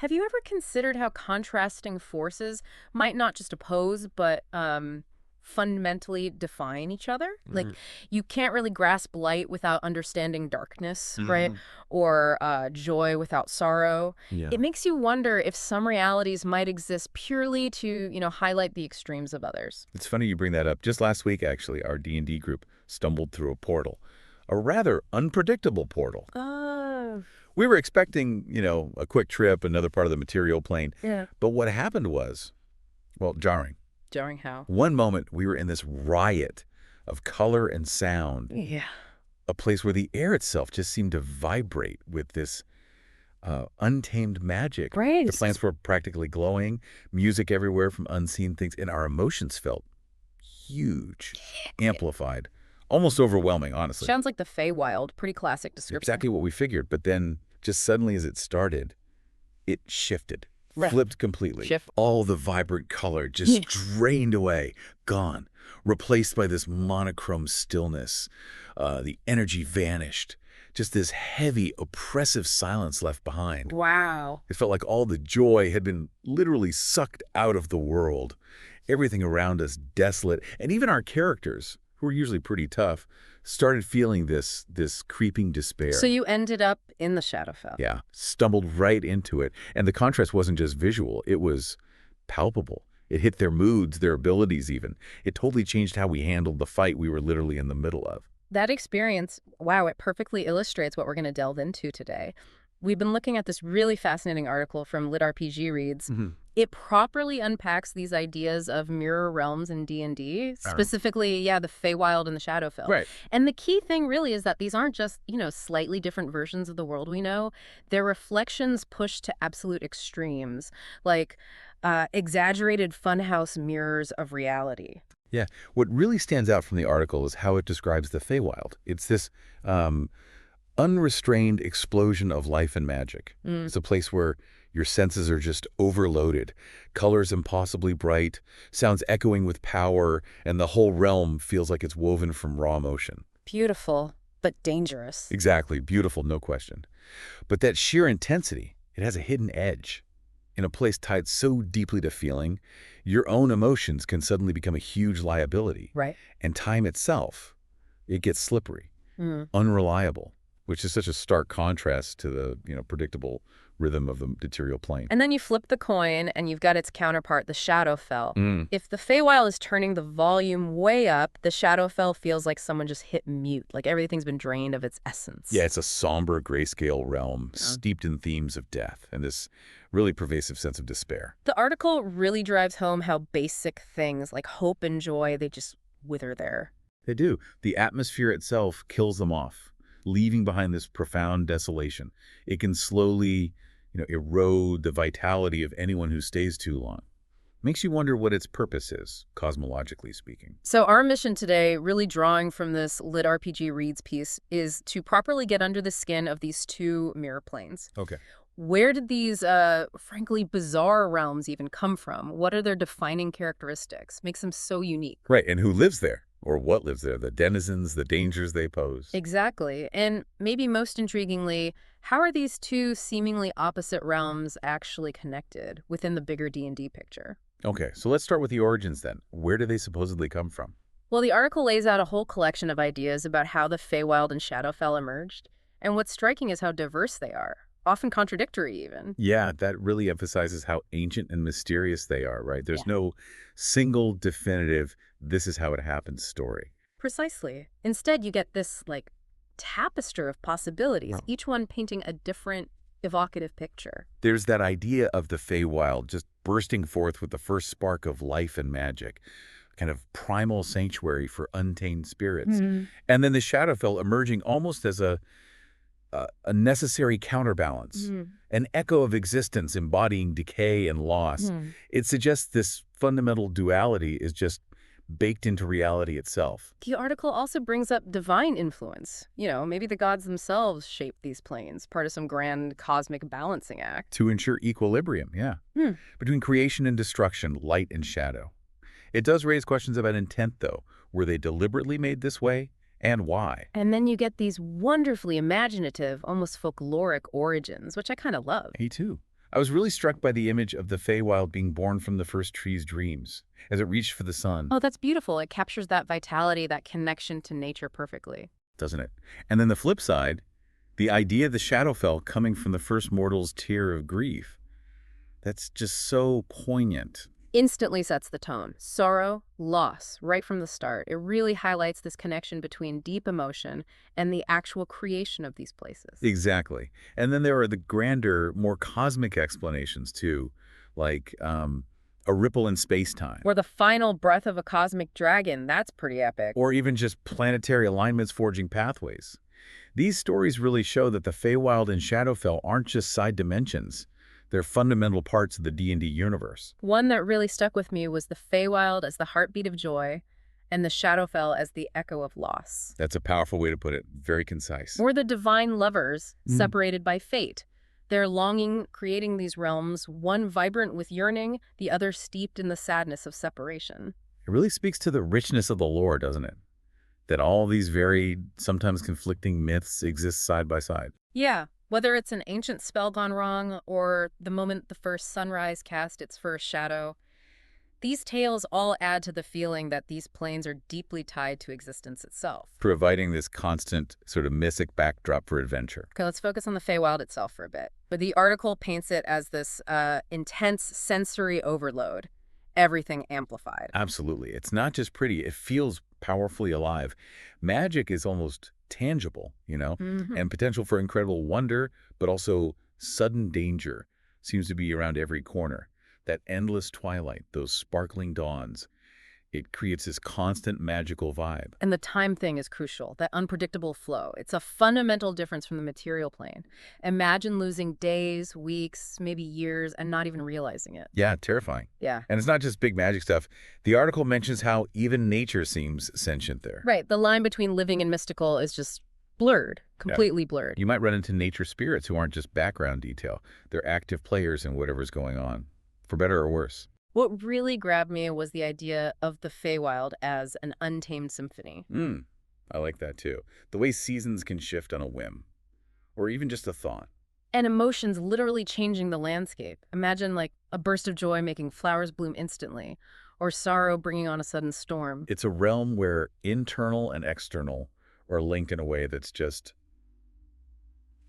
Have you ever considered how contrasting forces might not just oppose, but fundamentally define each other? Like, Mm. you can't really grasp light without understanding darkness, right? Hmm. Or joy without sorrow. Yeah. It makes you wonder if some realities might exist purely to, highlight the extremes of others. It's funny you bring that up. Just last week, actually, our D&D group stumbled through a portal, a rather unpredictable portal. Oh, We were expecting, a quick trip, another part of the material plane. yeah. But what happened was, well, jarring. Jarring how? One moment, we were in this riot of color and sound, Yeah. a place where the air itself just seemed to vibrate with this untamed magic. Right. The plants were practically glowing, music everywhere from unseen things, and our emotions felt huge, amplified, almost overwhelming, honestly. Sounds like the Feywild. Pretty classic description. Exactly what we figured. But then, just suddenly as it started, it shifted, Right. flipped completely. Shift. All the vibrant color just drained away, gone, replaced by this monochrome stillness. The energy vanished. Just this heavy, oppressive silence left behind. Wow. It felt like all the joy had been literally sucked out of the world. Everything around us desolate, and even our characters, who are usually pretty tough, started feeling this creeping despair. So you ended up in the Shadowfell. Yeah, stumbled right into it. And the contrast wasn't just visual, it was palpable. It hit their moods, their abilities even. It totally changed how we handled the fight we were literally in the middle of. That experience, wow, it perfectly illustrates what we're going to delve into today. We've been looking at this really fascinating article from LitRPG Reads. Mhm. It properly unpacks these ideas of mirror realms in D&D, specifically, the Feywild and the Shadowfell. Right. And the key thing really is that these aren't just, slightly different versions of the world we know. They're reflections pushed to absolute extremes, like exaggerated funhouse mirrors of reality. Yeah. What really stands out from the article is how it describes the Feywild. It's this unrestrained explosion of life and magic. It's a place where your senses are just overloaded, colors impossibly bright, sounds echoing with power, and the whole realm feels like it's woven from raw emotion. Beautiful, but dangerous. Exactly. Beautiful, no question. But that sheer intensity, it has a hidden edge. In a place tied so deeply to feeling, your own emotions can suddenly become a huge liability. Right. And time itself, it gets slippery, Mm. unreliable, which is such a stark contrast to the, predictable rhythm of the material plane. And then you flip the coin and you've got its counterpart, the Shadowfell. Mm. If the Feywild is turning the volume way up, the Shadowfell feels like someone just hit mute, like everything's been drained of its essence. Yeah, it's a somber grayscale realm steeped in themes of death and this really pervasive sense of despair. The article really drives home how basic things like hope and joy, they just wither there. They do. The atmosphere itself kills them off, leaving behind this profound desolation. It can slowly, erode the vitality of anyone who stays too long. Makes you wonder what its purpose is, cosmologically speaking. So our mission today, really drawing from this LitRPG Reads piece, is to properly get under the skin of these two mirror planes. Okay. Where did these, frankly, bizarre realms even come from? What are their defining characteristics? Makes them so unique. Right, and who lives there? Or what lives there? The denizens, the dangers they pose. Exactly. And maybe most intriguingly, how are these two seemingly opposite realms actually connected within the bigger D&D picture? Okay, so let's start with the origins then. Where do they supposedly come from? Well, the article lays out a whole collection of ideas about how the Feywild and Shadowfell emerged. And what's striking is how diverse they are, often contradictory even. Yeah, that really emphasizes how ancient and mysterious they are, right? There's no single definitive, this is how it happened story. Precisely. Instead, you get this, tapestry of possibilities, each one painting a different, evocative picture. There's that idea of the Feywild just bursting forth with the first spark of life and magic, kind of primal sanctuary for untamed spirits. And then the Shadowfell emerging almost as a necessary counterbalance, an echo of existence embodying decay and loss. It suggests this fundamental duality is just baked into reality itself. The article also brings up divine influence. Maybe the gods themselves shaped these planes, part of some grand cosmic balancing act. To ensure equilibrium, between creation and destruction, light and shadow. It does raise questions about intent, though. Were they deliberately made this way? And why? And then you get these wonderfully imaginative, almost folkloric origins, which I kind of love. Me too. I was really struck by the image of the Feywild being born from the first tree's dreams as it reached for the sun, Oh, that's beautiful. It captures that vitality, that connection to nature perfectly. doesn't it? And then the flip side, the idea of the Shadowfell coming from the first mortal's tear of grief. That's just so poignant. Instantly sets the tone. Sorrow, loss, right from the start. It really highlights this connection between deep emotion and the actual creation of these places. Exactly. And then there are the grander, more cosmic explanations too, like a ripple in space-time, Or the final breath of a cosmic dragon. That's pretty epic. or even just planetary alignments forging pathways. These stories really show that the Feywild and Shadowfell aren't just side dimensions. They're fundamental parts of the D&D universe. One that really stuck with me was the Feywild as the heartbeat of joy and the Shadowfell as the echo of loss. That's a powerful way to put it. Very concise. Or the divine lovers Mm. separated by fate. Their longing creating these realms, one vibrant with yearning, the other steeped in the sadness of separation. It really speaks to the richness of the lore, doesn't it? That all these varied, sometimes conflicting myths exist side by side. Yeah, whether it's an ancient spell gone wrong or the moment the first sunrise cast its first shadow, these tales all add to the feeling that these planes are deeply tied to existence itself. Providing this constant sort of mythic backdrop for adventure. Okay, let's focus on the Feywild itself for a bit. But the article paints it as this intense sensory overload, everything amplified. Absolutely. It's not just pretty, it feels powerfully alive. Magic is almost tangible, and potential for incredible wonder, but also sudden danger seems to be around every corner. That endless twilight, those sparkling dawns, it creates this constant magical vibe. And the time thing is crucial, that unpredictable flow. It's a fundamental difference from the material plane. Imagine losing days, weeks, maybe years, and not even realizing it. Yeah, terrifying. Yeah. And it's not just big magic stuff. The article mentions how even nature seems sentient there. Right. The line between living and mystical is just blurred, completely blurred. You might run into nature spirits who aren't just background detail. They're active players in whatever's going on, for better or worse. What really grabbed me was the idea of the Feywild as an untamed symphony. I like that too. The way seasons can shift on a whim, or even just a thought. And emotions literally changing the landscape. Imagine like a burst of joy making flowers bloom instantly, or sorrow bringing on a sudden storm. It's a realm where internal and external are linked in a way that's just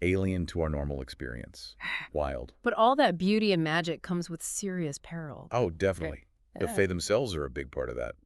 alien to our normal experience. Wild. But all that beauty and magic comes with serious peril. Oh, definitely. The Yeah. Fae themselves are a big part of that.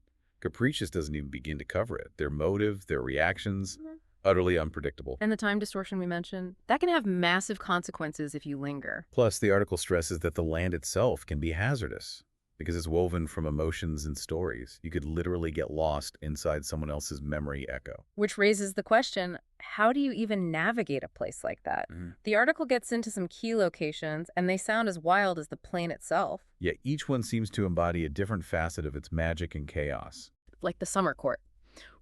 Capricious doesn't even begin to cover it. Their motive, their reactions, utterly unpredictable. And the time distortion we mentioned, that can have massive consequences if you linger. Plus, the article stresses that the land itself can be hazardous because it's woven from emotions and stories. You could literally get lost inside someone else's memory echo. Which raises the question, how do you even navigate a place like that? The article gets into some key locations, and they sound as wild as the plane itself. Yet each one seems to embody a different facet of its magic and chaos. Like the Summer Court,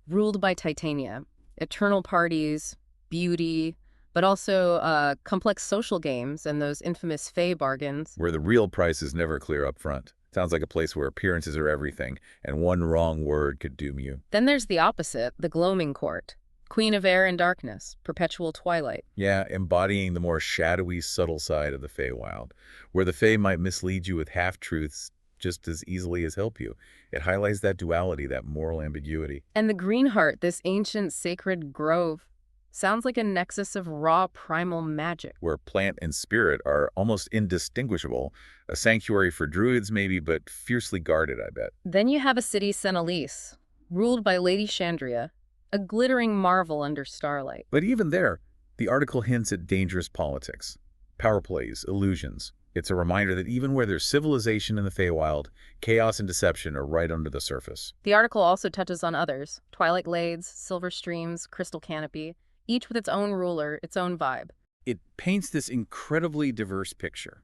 ruled by Titania. Eternal parties, beauty, but also complex social games and those infamous Fey bargains. Where the real price is never clear up front. Sounds like a place where appearances are everything, and one wrong word could doom you. Then there's the opposite, the Gloaming Court. Queen of air and darkness, perpetual twilight. Yeah, embodying the more shadowy, subtle side of the Feywild, where the Fey might mislead you with half-truths just as easily as help you. It highlights that duality, that moral ambiguity. And the Green Heart, this ancient sacred grove, sounds like a nexus of raw primal magic. Where plant and spirit are almost indistinguishable. A sanctuary for druids maybe, but fiercely guarded, I bet. Then you have a city, Senelise, ruled by Lady Chandria, a glittering marvel under starlight. But even there, the article hints at dangerous politics. Power plays, illusions. It's a reminder that even where there's civilization in the Feywild, chaos and deception are right under the surface. The article also touches on others, Twilight Glades, Silver Streams, Crystal Canopy, each with its own ruler, its own vibe. It paints this incredibly diverse picture.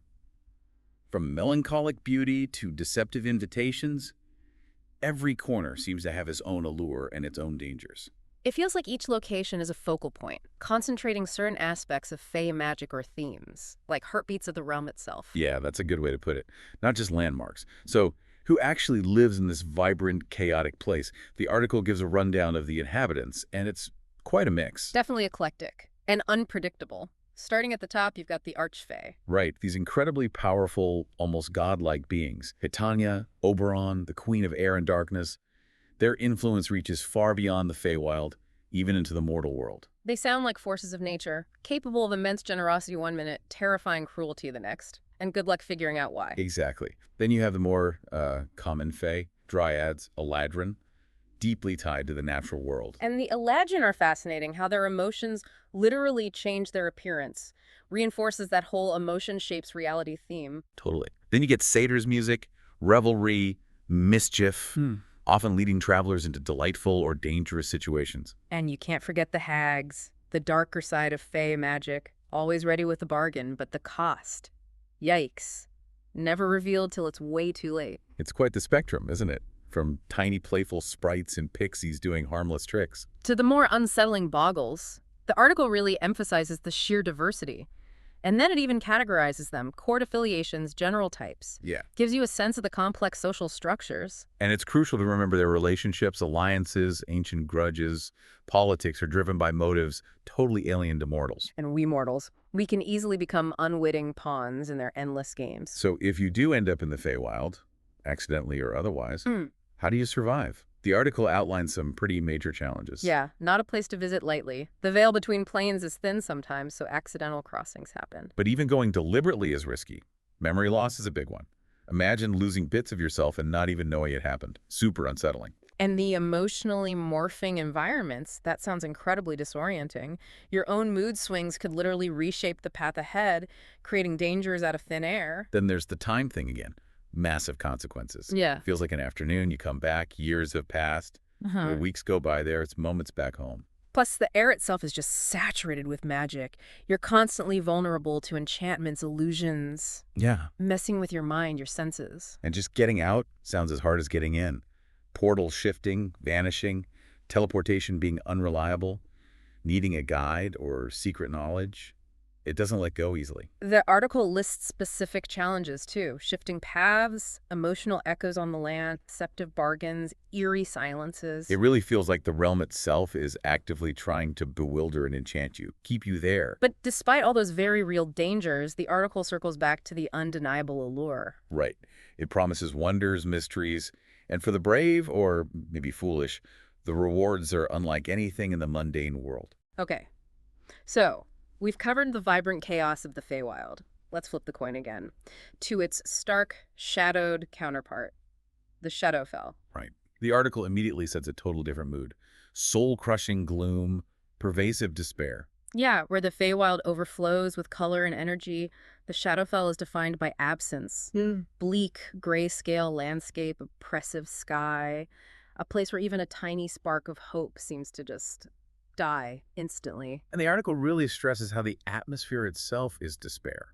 From melancholic beauty to deceptive invitations, every corner seems to have its own allure and its own dangers. It feels like each location is a focal point, concentrating certain aspects of Fey magic or themes, like heartbeats of the realm itself. Yeah, that's a good way to put it. Not just landmarks. So, who actually lives in this vibrant, chaotic place? The article gives a rundown of the inhabitants, and it's quite a mix. Definitely eclectic and unpredictable. Starting at the top, you've got the Archfey. Right, these incredibly powerful, almost godlike beings. Hitania, Oberon, the Queen of Air and Darkness, their influence reaches far beyond the Feywild, even into the mortal world. They sound like forces of nature, capable of immense generosity one minute, terrifying cruelty the next. And good luck figuring out why. Exactly. Then you have the more common Fey, Dryads, Eladrin, deeply tied to the natural world. And the Eladrin are fascinating, how their emotions literally change their appearance. Reinforces that whole emotion shapes reality theme. Totally. Then you get satyr's music, revelry, mischief, often leading travelers into delightful or dangerous situations. And you can't forget the hags, the darker side of Fey magic. Always ready with a bargain, but the cost. Yikes. Never revealed till it's way too late. It's quite the spectrum, isn't it? From tiny playful sprites and pixies doing harmless tricks. To the more unsettling boggles, the article really emphasizes the sheer diversity. And then it even categorizes them, court affiliations, general types. Yeah. Gives you a sense of the complex social structures. And it's crucial to remember their relationships, alliances, ancient grudges, politics are driven by motives totally alien to mortals. And we mortals, we can easily become unwitting pawns in their endless games. So if you do end up in the Feywild, accidentally or otherwise, how do you survive? The article outlines some pretty major challenges. Yeah, not a place to visit lightly. The veil between planes is thin sometimes, so accidental crossings happen. But even going deliberately is risky. Memory loss is a big one. Imagine losing bits of yourself and not even knowing it happened. Super unsettling. And the emotionally morphing environments, that sounds incredibly disorienting. Your own mood swings could literally reshape the path ahead, creating dangers out of thin air. Then there's the time thing again. Massive consequences. Yeah. Feels like an afternoon, you come back, years have passed, or weeks go by there, it's moments back home. Plus, the air itself is just saturated with magic. You're constantly vulnerable to enchantments, illusions. Yeah. Messing with your mind, your senses. And just getting out sounds as hard as getting in. Portals shifting, vanishing, teleportation being unreliable, needing a guide or secret knowledge. It doesn't let go easily. The article lists specific challenges, too. Shifting paths, emotional echoes on the land, deceptive bargains, eerie silences. It really feels like the realm itself is actively trying to bewilder and enchant you, keep you there. But despite all those very real dangers, the article circles back to the undeniable allure. Right. It promises wonders, mysteries, and for the brave, or maybe foolish, the rewards are unlike anything in the mundane world. Okay, so we've covered the vibrant chaos of the Feywild. Let's flip the coin again to its stark, shadowed counterpart, the Shadowfell. Right. The article immediately sets a total different mood. Soul-crushing gloom, pervasive despair. Yeah, where the Feywild overflows with color and energy, the Shadowfell is defined by absence. Bleak, grayscale landscape, oppressive sky, a place where even a tiny spark of hope seems to just die instantly. And the article really stresses how the atmosphere itself is despair.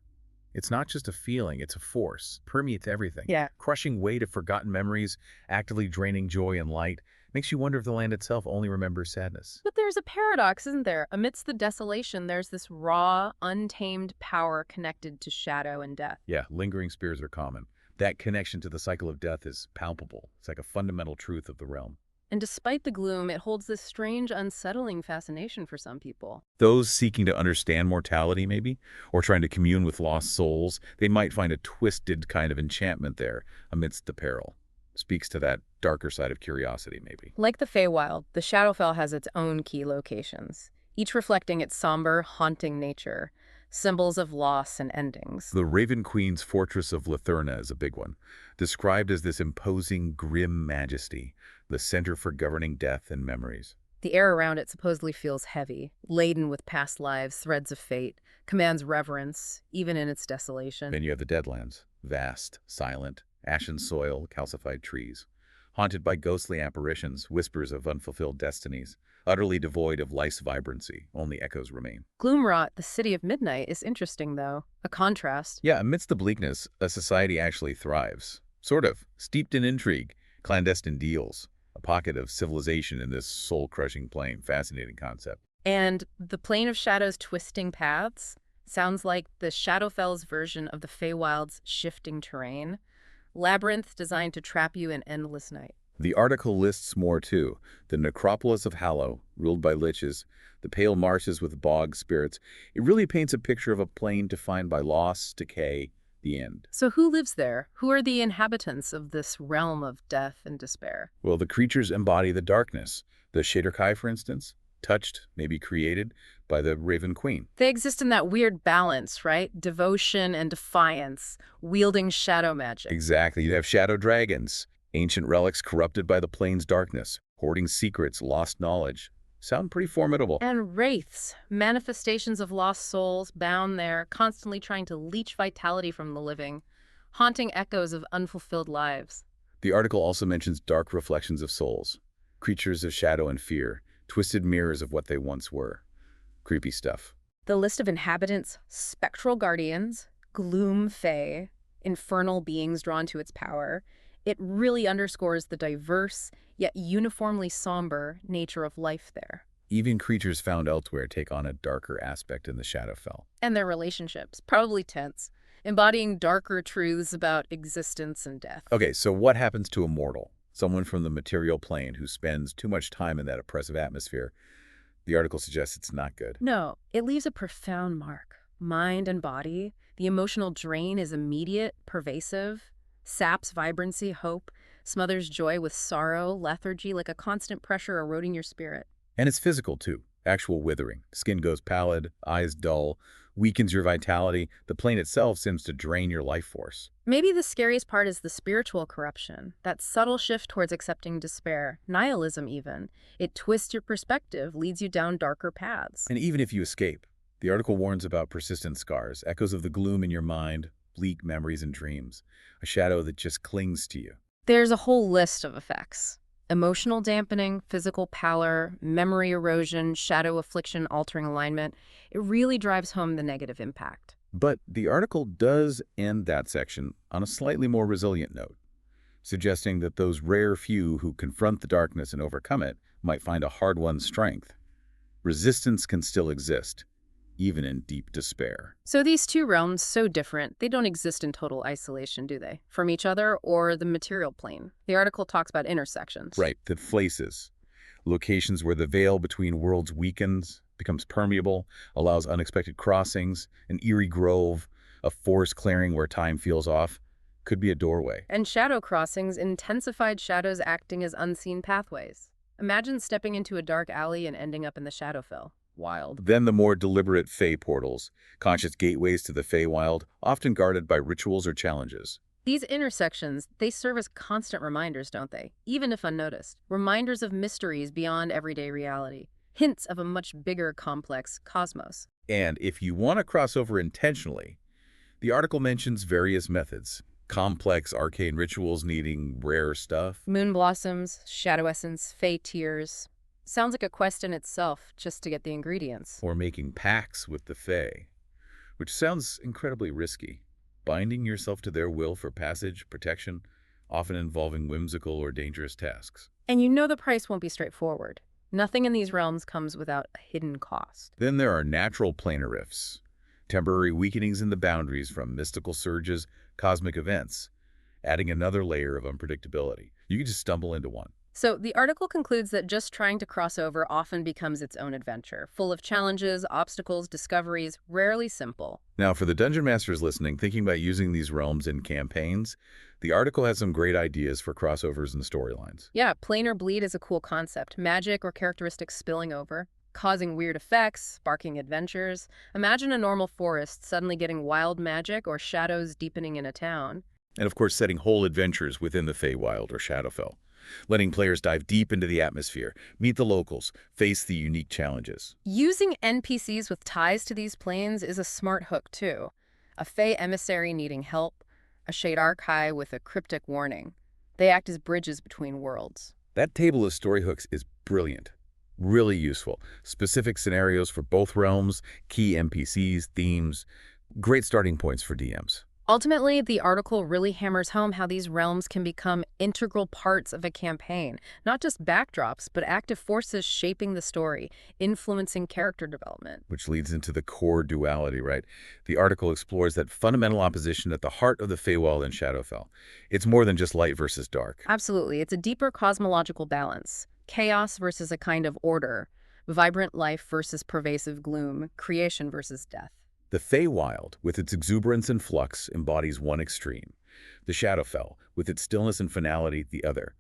It's not just a feeling, it's a force, permeates everything. Yeah. Crushing weight of forgotten memories, actively draining joy and light, makes you wonder if the land itself only remembers sadness. But there's a paradox, isn't there? Amidst the desolation, there's this raw, untamed power connected to shadow and death. Yeah, lingering spirits are common. That connection to the cycle of death is palpable. It's like a fundamental truth of the realm. And despite the gloom, it holds this strange, unsettling fascination for some people. Those seeking to understand mortality, maybe, or trying to commune with lost souls, they might find a twisted kind of enchantment there amidst the peril. Speaks to that darker side of curiosity, maybe. Like the Feywild, the Shadowfell has its own key locations, each reflecting its somber, haunting nature, symbols of loss and endings. The Raven Queen's Fortress of Litherna is a big one, described as this imposing, grim majesty, the center for governing death and memories. The air around it supposedly feels heavy, laden with past lives, threads of fate, commands reverence, even in its desolation. Then you have the Deadlands, vast, silent, ashen soil, calcified trees, haunted by ghostly apparitions, whispers of unfulfilled destinies, utterly devoid of life's vibrancy, only echoes remain. Gloomrot, the city of midnight, is interesting, though. A contrast. Yeah, amidst the bleakness, a society actually thrives. Sort of, steeped in intrigue, clandestine deals, a pocket of civilization in this soul-crushing plane. Fascinating concept. And the Plane of Shadows' twisting paths sounds like the Shadowfell's version of the Feywild's shifting terrain. Labyrinth designed to trap you in endless night. The article lists more too. The necropolis of Hallow, ruled by liches, the pale marshes with bog spirits. It really paints a picture of a plane defined by loss, decay, the end. So who lives there? Who are the inhabitants of this realm of death and despair? Well, the creatures embody the darkness. The Shadowfell, for instance, touched, maybe created, by the Raven Queen. They exist in that weird balance, right? Devotion and defiance, wielding shadow magic. Exactly. You have shadow dragons, ancient relics corrupted by the plane's darkness, hoarding secrets, lost knowledge. Sound pretty formidable. And wraiths, manifestations of lost souls, bound there, constantly trying to leech vitality from the living, haunting echoes of unfulfilled lives. The article also mentions dark reflections of souls, creatures of shadow and fear, twisted mirrors of what they once were. Creepy stuff. The list of inhabitants, spectral guardians, gloom fey, infernal beings drawn to its power, it really underscores the diverse, yet uniformly somber, nature of life there. Even creatures found elsewhere take on a darker aspect in the Shadowfell. And their relationships, probably tense, embodying darker truths about existence and death. Okay, so what happens to a mortal? Someone from the material plane who spends too much time in that oppressive atmosphere. The article suggests it's not good. No, it leaves a profound mark. Mind and body. The emotional drain is immediate, pervasive, saps vibrancy, hope, smothers joy with sorrow, lethargy, like a constant pressure eroding your spirit. And it's physical, too. Actual withering. Skin goes pallid, eyes dull, weakens your vitality. The plane itself seems to drain your life force. Maybe the scariest part is the spiritual corruption, that subtle shift towards accepting despair, nihilism even. It twists your perspective, leads you down darker paths. And even if you escape, the article warns about persistent scars, echoes of the gloom in your mind, bleak memories and dreams, a shadow that just clings to you. There's a whole list of effects. Emotional dampening, physical pallor, memory erosion, shadow affliction altering alignment. It really drives home the negative impact. But the article does end that section on a slightly more resilient note, suggesting that those rare few who confront the darkness and overcome it might find a hard-won strength. Resistance can still exist, even in deep despair. So these two realms, so different, they don't exist in total isolation, do they? From each other or the material plane. The article talks about intersections. Right, the places, locations where the veil between worlds weakens, becomes permeable, allows unexpected crossings, an eerie grove, a forest clearing where time feels off, could be a doorway. And shadow crossings, intensified shadows acting as unseen pathways. Imagine stepping into a dark alley and ending up in the Shadowfell. Wild. Then the more deliberate Fey portals, conscious gateways to the Feywild, often guarded by rituals or challenges. These intersections, they serve as constant reminders, don't they? Even if unnoticed. Reminders of mysteries beyond everyday reality. Hints of a much bigger, complex cosmos. And if you want to cross over intentionally, the article mentions various methods. Complex arcane rituals needing rare stuff. Moon blossoms, shadow essence, Fey tears. Sounds like a quest in itself, just to get the ingredients. Or making pacts with the Fey, which sounds incredibly risky. Binding yourself to their will for passage, protection, often involving whimsical or dangerous tasks. And you know the price won't be straightforward. Nothing in these realms comes without a hidden cost. Then there are natural planar rifts, temporary weakenings in the boundaries from mystical surges, cosmic events, adding another layer of unpredictability. You can just stumble into one. So the article concludes that just trying to cross over often becomes its own adventure, full of challenges, obstacles, discoveries, rarely simple. Now, for the Dungeon Masters listening, thinking about using these realms in campaigns, the article has some great ideas for crossovers and storylines. Yeah, planar bleed is a cool concept. Magic or characteristics spilling over, causing weird effects, sparking adventures. Imagine a normal forest suddenly getting wild magic or shadows deepening in a town. And of course, setting whole adventures within the Feywild or Shadowfell. Letting players dive deep into the atmosphere, meet the locals, face the unique challenges. Using NPCs with ties to these planes is a smart hook, too. A Fey emissary needing help, a Shade Archfey with a cryptic warning. They act as bridges between worlds. That table of story hooks is brilliant. Really useful. Specific scenarios for both realms, key NPCs, themes. Great starting points for DMs. Ultimately, the article really hammers home how these realms can become integral parts of a campaign, not just backdrops, but active forces shaping the story, influencing character development. Which leads into the core duality, right? The article explores that fundamental opposition at the heart of the Feywild and Shadowfell. It's more than just light versus dark. Absolutely, it's a deeper cosmological balance. Chaos versus a kind of order, vibrant life versus pervasive gloom, creation versus death. The Feywild, with its exuberance and flux, embodies one extreme. The Shadowfell, with its stillness and finality, the other.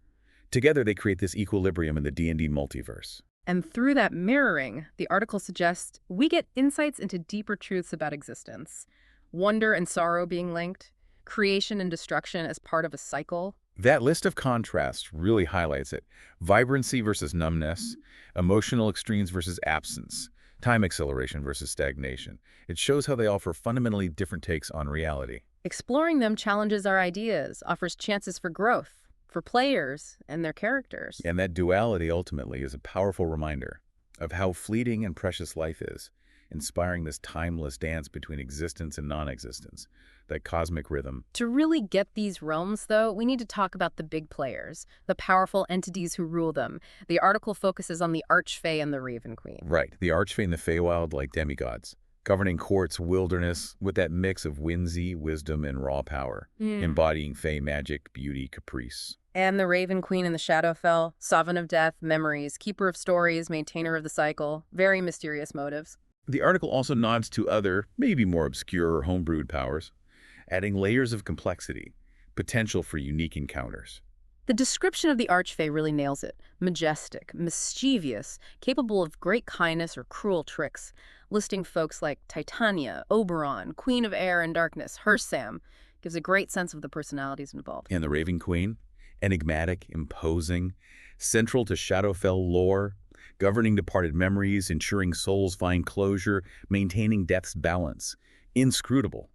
Together, they create this equilibrium in the D&D multiverse. And through that mirroring, the article suggests we get insights into deeper truths about existence. Wonder and sorrow being linked, creation and destruction as part of a cycle. That list of contrasts really highlights it. Vibrancy versus numbness, emotional extremes versus absence, time acceleration versus stagnation. It shows how they offer fundamentally different takes on reality. Exploring them challenges our ideas, offers chances for growth, for players and their characters. And that duality ultimately is a powerful reminder of how fleeting and precious life is, inspiring this timeless dance between existence and non-existence, that cosmic rhythm. To really get these realms, though, we need to talk about the big players, the powerful entities who rule them. The article focuses on the Archfey and the Raven Queen. Right, the Archfey and the Feywild like demigods, governing courts, wilderness, with that mix of whimsy, wisdom, and raw power, embodying Fey magic, beauty, caprice. And the Raven Queen in the Shadowfell, Sovereign of Death, Memories, Keeper of Stories, Maintainer of the Cycle, very mysterious motives. The article also nods to other, maybe more obscure or homebrewed powers, adding layers of complexity, potential for unique encounters. The description of the Archfey really nails it. Majestic, mischievous, capable of great kindness or cruel tricks, listing folks like Titania, Oberon, Queen of Air and Darkness, Hersam, gives a great sense of the personalities involved. And the Raven Queen, enigmatic, imposing, central to Shadowfell lore, governing departed memories, ensuring souls find closure, maintaining death's balance, inscrutable,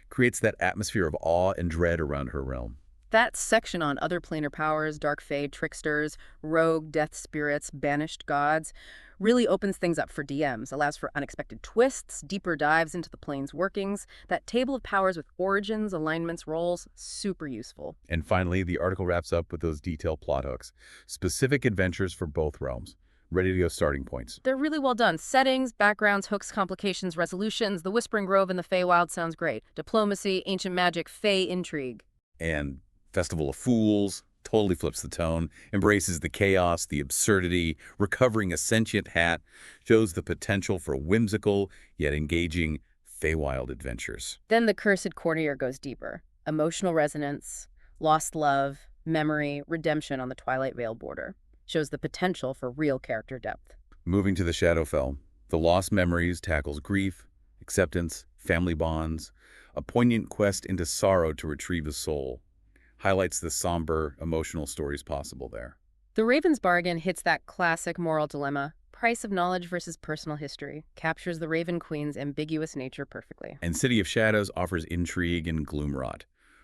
creates that atmosphere of awe and dread around her realm. That section on other planar powers, dark fae, tricksters, rogue, death spirits, banished gods, really opens things up for DMs, allows for unexpected twists, deeper dives into the plane's workings. That table of powers with origins, alignments, roles, super useful. And finally, the article wraps up with those detailed plot hooks, specific adventures for both realms, ready to go starting points. They're really well done. Settings, backgrounds, hooks, complications, resolutions. The Whispering Grove and the Feywild sounds great. Diplomacy, ancient magic, Fey intrigue. And Festival of Fools totally flips the tone, embraces the chaos, the absurdity, recovering a sentient hat, shows the potential for whimsical yet engaging Feywild adventures. Then the Cursed Courtier goes deeper. Emotional resonance, lost love, memory, redemption on the Twilight Veil border. Shows the potential for real character depth. Moving to the Shadowfell, the Lost Memories tackles grief, acceptance, family bonds, a poignant quest into sorrow to retrieve a soul. Highlights the somber, emotional stories possible there. The Raven's Bargain hits that classic moral dilemma. Price of knowledge versus personal history. Captures the Raven Queen's ambiguous nature perfectly. And City of Shadows offers intrigue and gloomrot.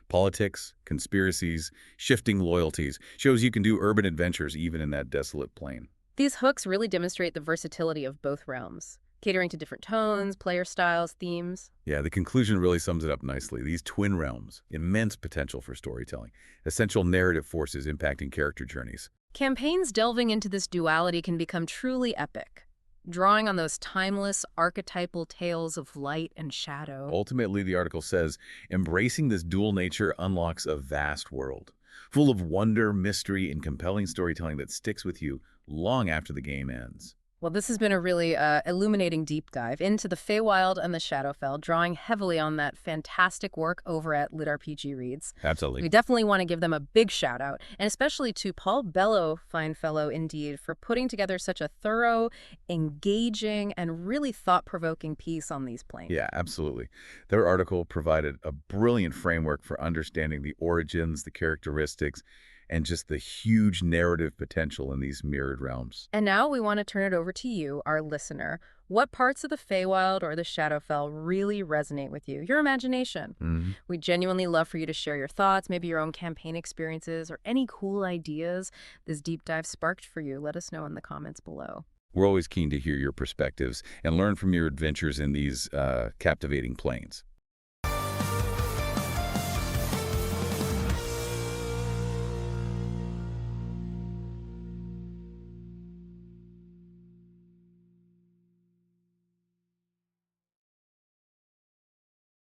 Politics, conspiracies, shifting loyalties. Shows you can do urban adventures even in that desolate plain. These hooks really demonstrate the versatility of both realms, catering to different tones, player styles, themes. Yeah, the conclusion really sums it up nicely. These twin realms, immense potential for storytelling, essential narrative forces impacting character journeys. Campaigns delving into this duality can become truly epic, drawing on those timeless, archetypal tales of light and shadow. Ultimately, the article says, embracing this dual nature unlocks a vast world, full of wonder, mystery, and compelling storytelling that sticks with you long after the game ends. Well, this has been a really illuminating deep dive into the Feywild and the Shadowfell, drawing heavily on that fantastic work over at LitRPG Reads. Absolutely. We definitely want to give them a big shout out, and especially to Paul Bello, fine fellow indeed, for putting together such a thorough, engaging, and really thought-provoking piece on these planes. Yeah, absolutely. Their article provided a brilliant framework for understanding the origins, the characteristics, and just the huge narrative potential in these mirrored realms. And now we want to turn it over to you, our listener. What parts of the Feywild or the Shadowfell really resonate with you? Your imagination. We genuinely love for you to share your thoughts, maybe your own campaign experiences, or any cool ideas this deep dive sparked for you. Let us know in the comments below. We're always keen to hear your perspectives and learn from your adventures in these captivating planes.